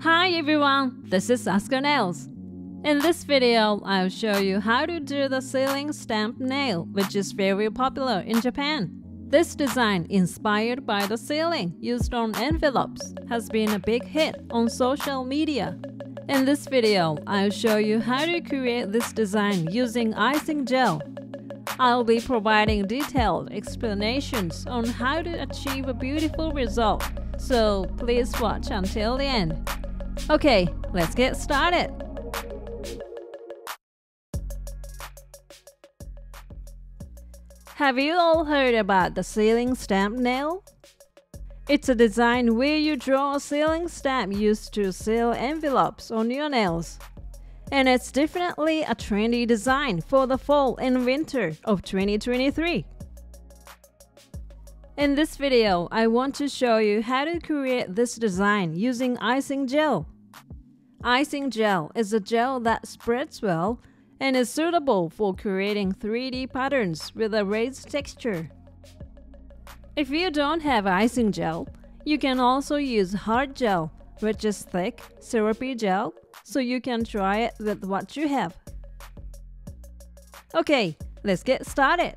Hi everyone, this is Oscar Nails. In this video, I'll show you how to do the ceiling stamp nail, which is very popular in Japan. This design, inspired by the ceiling used on envelopes, has been a big hit on social media. In this video, I'll show you how to create this design using icing gel. I'll be providing detailed explanations on how to achieve a beautiful result, so please watch until the end. Okay, let's get started. Have you all heard about the ceiling stamp nail? It's a design where you draw a ceiling stamp used to seal envelopes on your nails. And it's definitely a trendy design for the fall and winter of 2023. In this video, I want to show you how to create this design using icing gel. Icing gel is a gel that spreads well and is suitable for creating 3D patterns with a raised texture. If you don't have icing gel, you can also use hard gel, which is thick, syrupy gel, so you can try it with what you have. Okay, let's get started.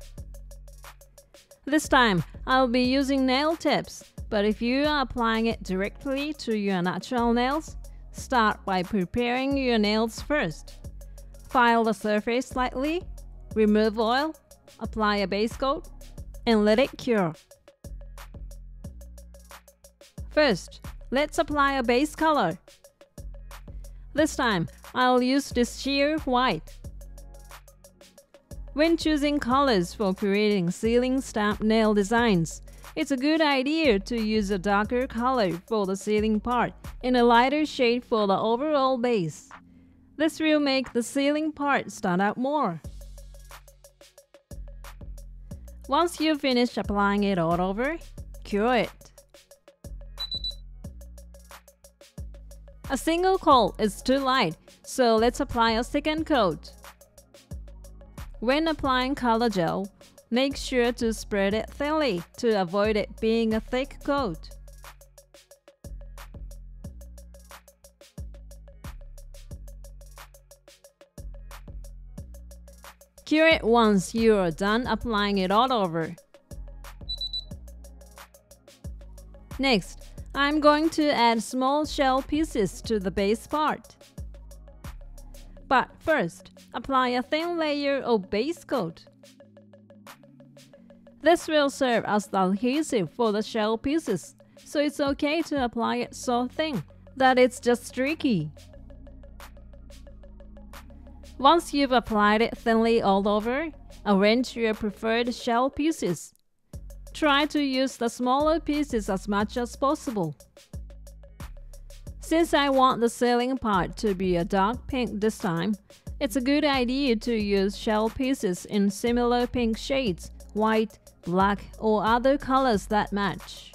This time, I'll be using nail tips, but if you are applying it directly to your natural nails, start by preparing your nails first. File the surface slightly, remove oil, apply a base coat, and let it cure. First, let's apply a base color. This time, I'll use this sheer white. When choosing colors for creating ceiling stamp nail designs, it's a good idea to use a darker color for the ceiling part and a lighter shade for the overall base. This will make the ceiling part stand out more. Once you finish applying it all over, cure it. A single coat is too light, so let's apply a second coat. When applying color gel, make sure to spread it thinly to avoid it being a thick coat. Cure it once you are done applying it all over. Next, I'm going to add small shell pieces to the base part. But first, apply a thin layer of base coat. This will serve as the adhesive for the shell pieces, so it's okay to apply it so thin that it's just streaky. Once you've applied it thinly all over, arrange your preferred shell pieces. Try to use the smaller pieces as much as possible. Since I want the ceiling part to be a dark pink this time, it's a good idea to use shell pieces in similar pink shades, white, black, or other colors that match.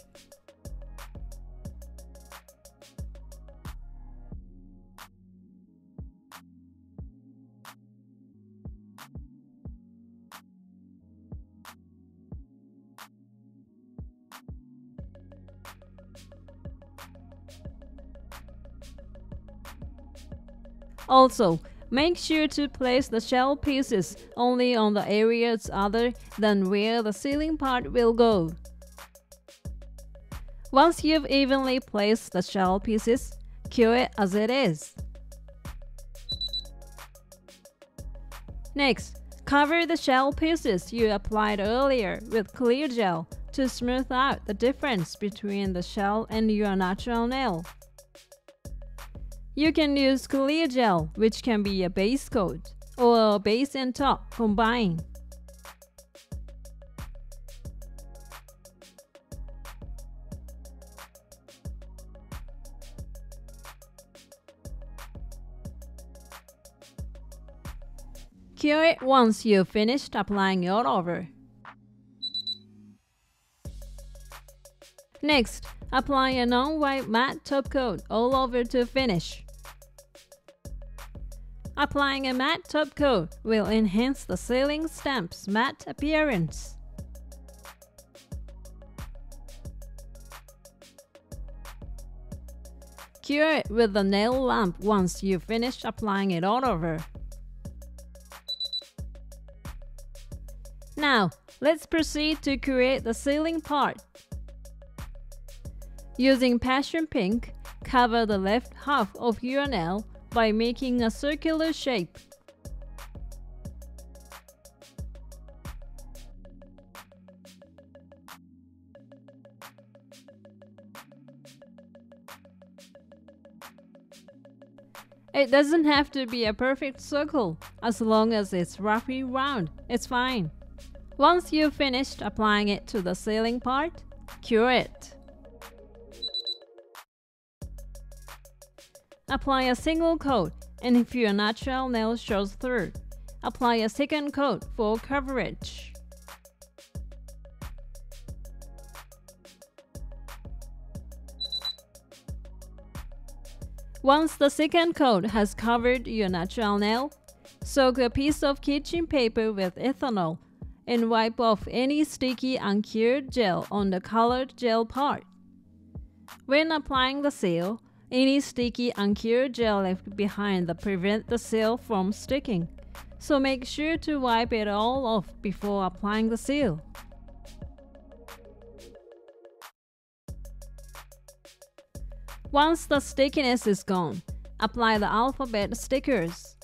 Also, make sure to place the shell pieces only on the areas other than where the ceiling part will go. Once you've evenly placed the shell pieces, cure it as it is. Next, cover the shell pieces you applied earlier with clear gel to smooth out the difference between the shell and your natural nail. You can use clear gel, which can be a base coat, or a base and top combined. Cure it once you've finished applying it all over. Next, apply a non-white matte top coat all over to finish. Applying a matte top coat will enhance the ceiling stamp's matte appearance. Cure it with the nail lamp once you finish applying it all over. Now, let's proceed to create the ceiling part. Using Passion Pink, cover the left half of your nail by making a circular shape. It doesn't have to be a perfect circle, as long as it's roughly round, it's fine. Once you've finished applying it to the ceiling part, cure it. Apply a single coat, and if your natural nail shows through, apply a second coat for coverage. Once the second coat has covered your natural nail, soak a piece of kitchen paper with ethanol and wipe off any sticky uncured gel on the colored gel part. When applying the seal, any sticky uncured gel left behind will prevent the seal from sticking, so make sure to wipe it all off before applying the seal. Once the stickiness is gone, apply the alphabet stickers.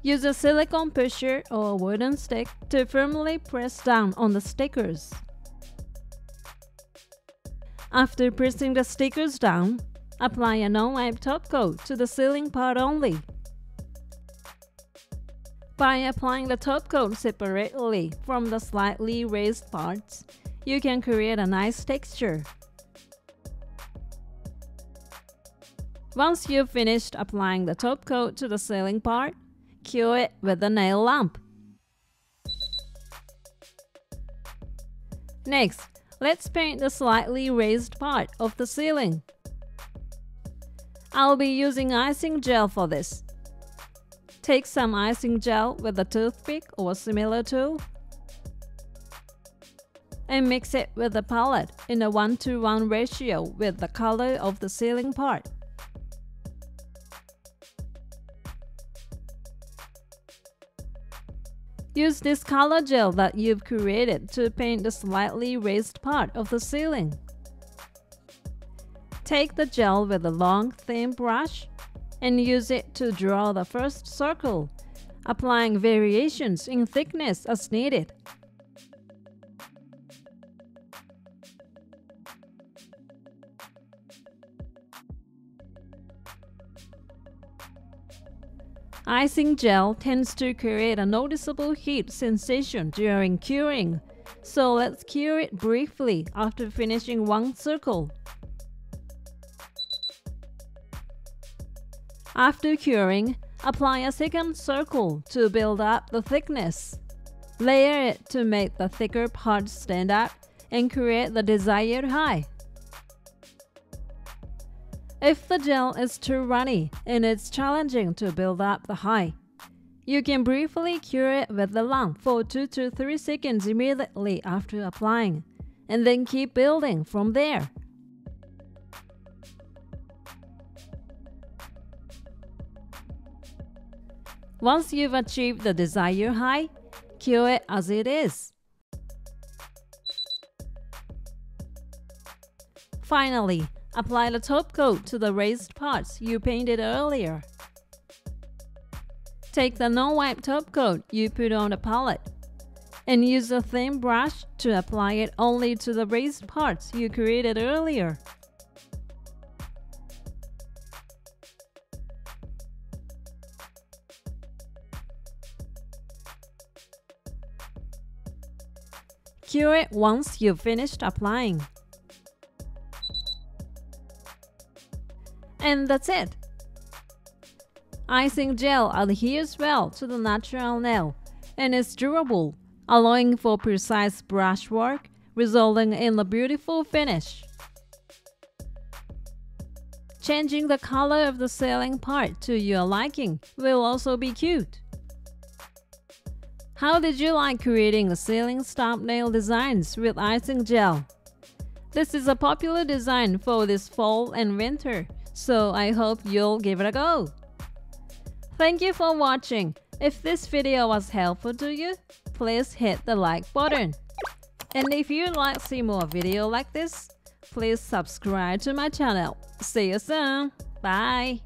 Use a silicone pusher or a wooden stick to firmly press down on the stickers. After pressing the stickers down, apply a non-wipe top coat to the ceiling part only. By applying the top coat separately from the slightly raised parts, you can create a nice texture. Once you've finished applying the top coat to the ceiling part, cure it with the nail lamp. Next, let's paint the slightly raised part of the ceiling. I'll be using icing gel for this. Take some icing gel with a toothpick or similar tool and mix it with the palette in a 1:1 ratio with the color of the ceiling part. Use this color gel that you've created to paint the slightly raised part of the ceiling. Take the gel with a long, thin brush and use it to draw the first circle, applying variations in thickness as needed. Icing gel tends to create a noticeable heat sensation during curing, so let's cure it briefly after finishing one circle. After curing, apply a second circle to build up the thickness. Layer it to make the thicker part stand out and create the desired high. If the gel is too runny and it's challenging to build up the high, you can briefly cure it with the lamp for 2 to 3 seconds immediately after applying, and then keep building from there. Once you've achieved the desired high, cure it as it is. Finally, apply the top coat to the raised parts you painted earlier. Take the non-wipe top coat you put on the palette and use a thin brush to apply it only to the raised parts you created earlier. Cure it once you've finished applying. And that's it! Icing gel adheres well to the natural nail and is durable, allowing for precise brushwork, resulting in a beautiful finish. Changing the color of the ceiling part to your liking will also be cute. How did you like creating ceiling stamp nail designs with icing gel? This is a popular design for this fall and winter, so I hope you'll give it a go. Thank you for watching. If this video was helpful to you, please hit the like button. And if you'd like to see more videos like this, please subscribe to my channel. See you soon. Bye.